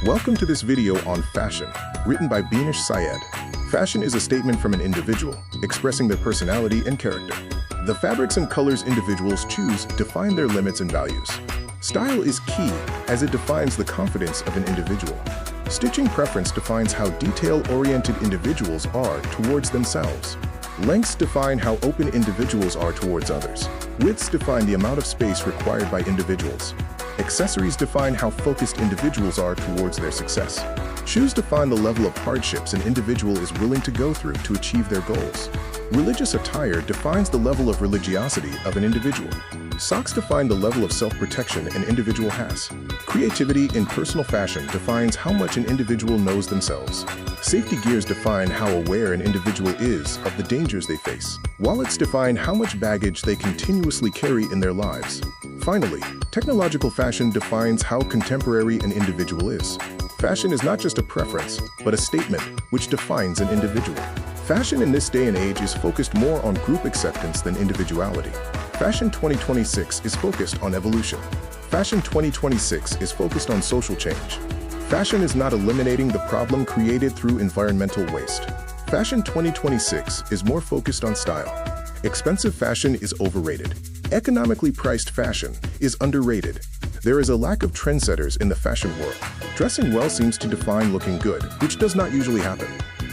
Welcome to this video on fashion, written by Beenish Syed. Fashion is a statement from an individual, expressing their personality and character. The fabrics and colors individuals choose define their limits and values. Style is key, as it defines the confidence of an individual. Stitching preference defines how detail-oriented individuals are towards themselves. Lengths define how open individuals are towards others. Widths define the amount of space required by individuals. Accessories define how focused individuals are towards their success. Shoes define the level of hardships an individual is willing to go through to achieve their goals. Religious attire defines the level of religiosity of an individual. Socks define the level of self-protection an individual has. Creativity in personal fashion defines how much an individual knows themselves. Safety gears define how aware an individual is of the dangers they face. Wallets define how much baggage they continuously carry in their lives. Finally, technological fashion defines how contemporary an individual is. Fashion is not just a preference, but a statement which defines an individual. Fashion in this day and age is focused more on group acceptance than individuality. Fashion 2026 is focused on evolution. Fashion 2026 is focused on social change. Fashion is not eliminating the problem created through environmental waste. Fashion 2026 is more focused on style. Expensive fashion is overrated. Economically priced fashion is underrated. There is a lack of trendsetters in the fashion world. Dressing well seems to define looking good, which does not usually happen.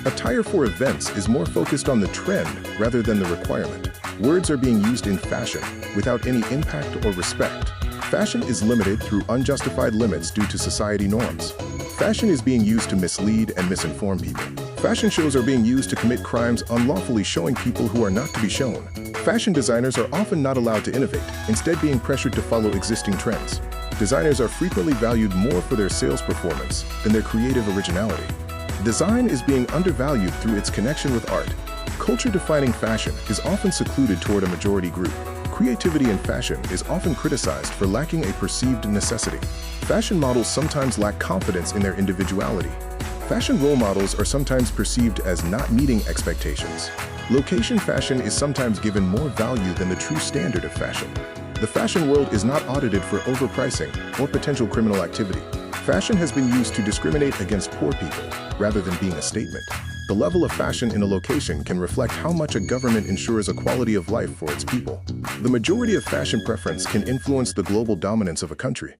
Attire for events is more focused on the trend rather than the requirement. Words are being used in fashion without any impact or respect. Fashion is limited through unjustified limits due to society norms. Fashion is being used to mislead and misinform people. Fashion shows are being used to commit crimes unlawfully showing people who are not to be shown. Fashion designers are often not allowed to innovate, instead being pressured to follow existing trends. Designers are frequently valued more for their sales performance than their creative originality. Design is being undervalued through its connection with art. Culture-defining fashion is often secluded toward a majority group. Creativity in fashion is often criticized for lacking a perceived necessity. Fashion models sometimes lack confidence in their individuality. Fashion role models are sometimes perceived as not meeting expectations. Location fashion is sometimes given more value than the true standard of fashion. The fashion world is not audited for overpricing or potential criminal activity. Fashion has been used to discriminate against poor people, rather than being a statement. The level of fashion in a location can reflect how much a government ensures a quality of life for its people. The majority of fashion preference can influence the global dominance of a country.